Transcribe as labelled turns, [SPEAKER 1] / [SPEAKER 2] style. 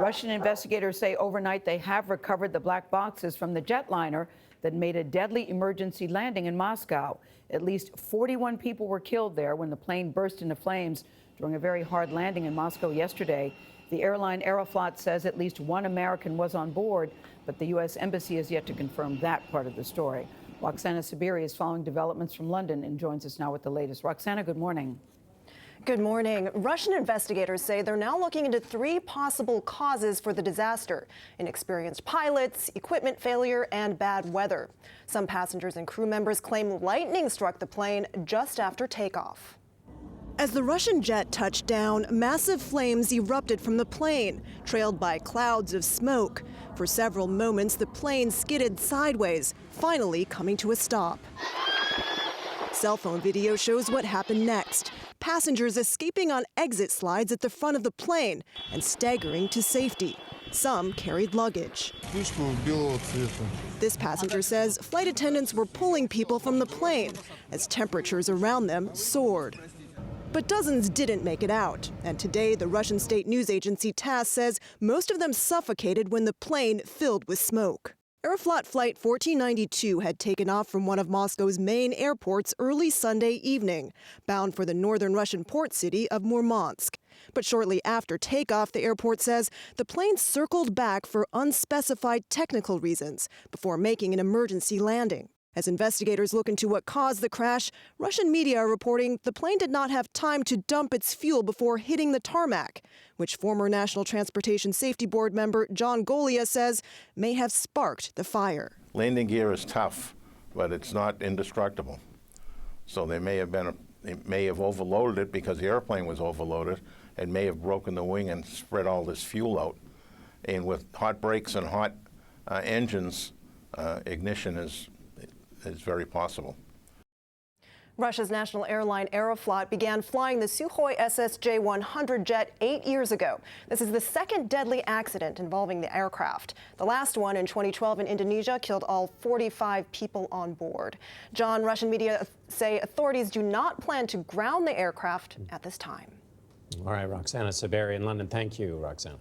[SPEAKER 1] Russian investigators say overnight they have recovered the black boxes from the jetliner that made a deadly emergency landing in Moscow. At least 41 people were killed there when the plane burst into flames during a very hard landing in Moscow yesterday. The airline Aeroflot says at least one American was on board, but the U.S. Embassy has yet to confirm that part of the story. Roxana Saberi is following developments from London and joins us now with the latest. Roxana, good morning.
[SPEAKER 2] Good morning. Russian investigators say they're now looking into 3 possible causes for the disaster: inexperienced pilots, equipment failure, and bad weather. Some passengers and crew members claim lightning struck the plane just after takeoff. As the Russian jet touched down, massive flames erupted from the plane, trailed by clouds of smoke. For several moments, the plane skidded sideways, finally coming to a stop. Cell phone video shows what happened next. Passengers escaping on exit slides at the front of the plane and staggering to safety. Some carried luggage. This passenger says flight attendants were pulling people from the plane as temperatures around them soared. But dozens didn't make it out. And today, the Russian state news agency TASS says most of them suffocated when the plane filled with smoke. Aeroflot Flight 1492 had taken off from one of Moscow's main airports early Sunday evening, bound for the northern Russian port city of Murmansk. But shortly after takeoff, the airport says the plane circled back for unspecified technical reasons before making an emergency landing. As investigators look into what caused the crash, Russian media are reporting the plane did not have time to dump its fuel before hitting the tarmac, which former National Transportation Safety Board member John Dickerson says may have sparked the fire.
[SPEAKER 3] Landing gear is tough, but it's not indestructible. So they may have overloaded it because the airplane was overloaded and may have broken the wing and spread all this fuel out. And with hot brakes and hot engines, ignition is very possible.
[SPEAKER 2] Russia's national airline Aeroflot began flying the Sukhoi SSJ-100 jet 8 years ago. This is the second deadly accident involving the aircraft. The last one in 2012 in Indonesia killed all 45 people on board. John, Russian media say authorities do not plan to ground the aircraft at this time.
[SPEAKER 4] All right, Roxana Saberi in London. Thank you, Roxana.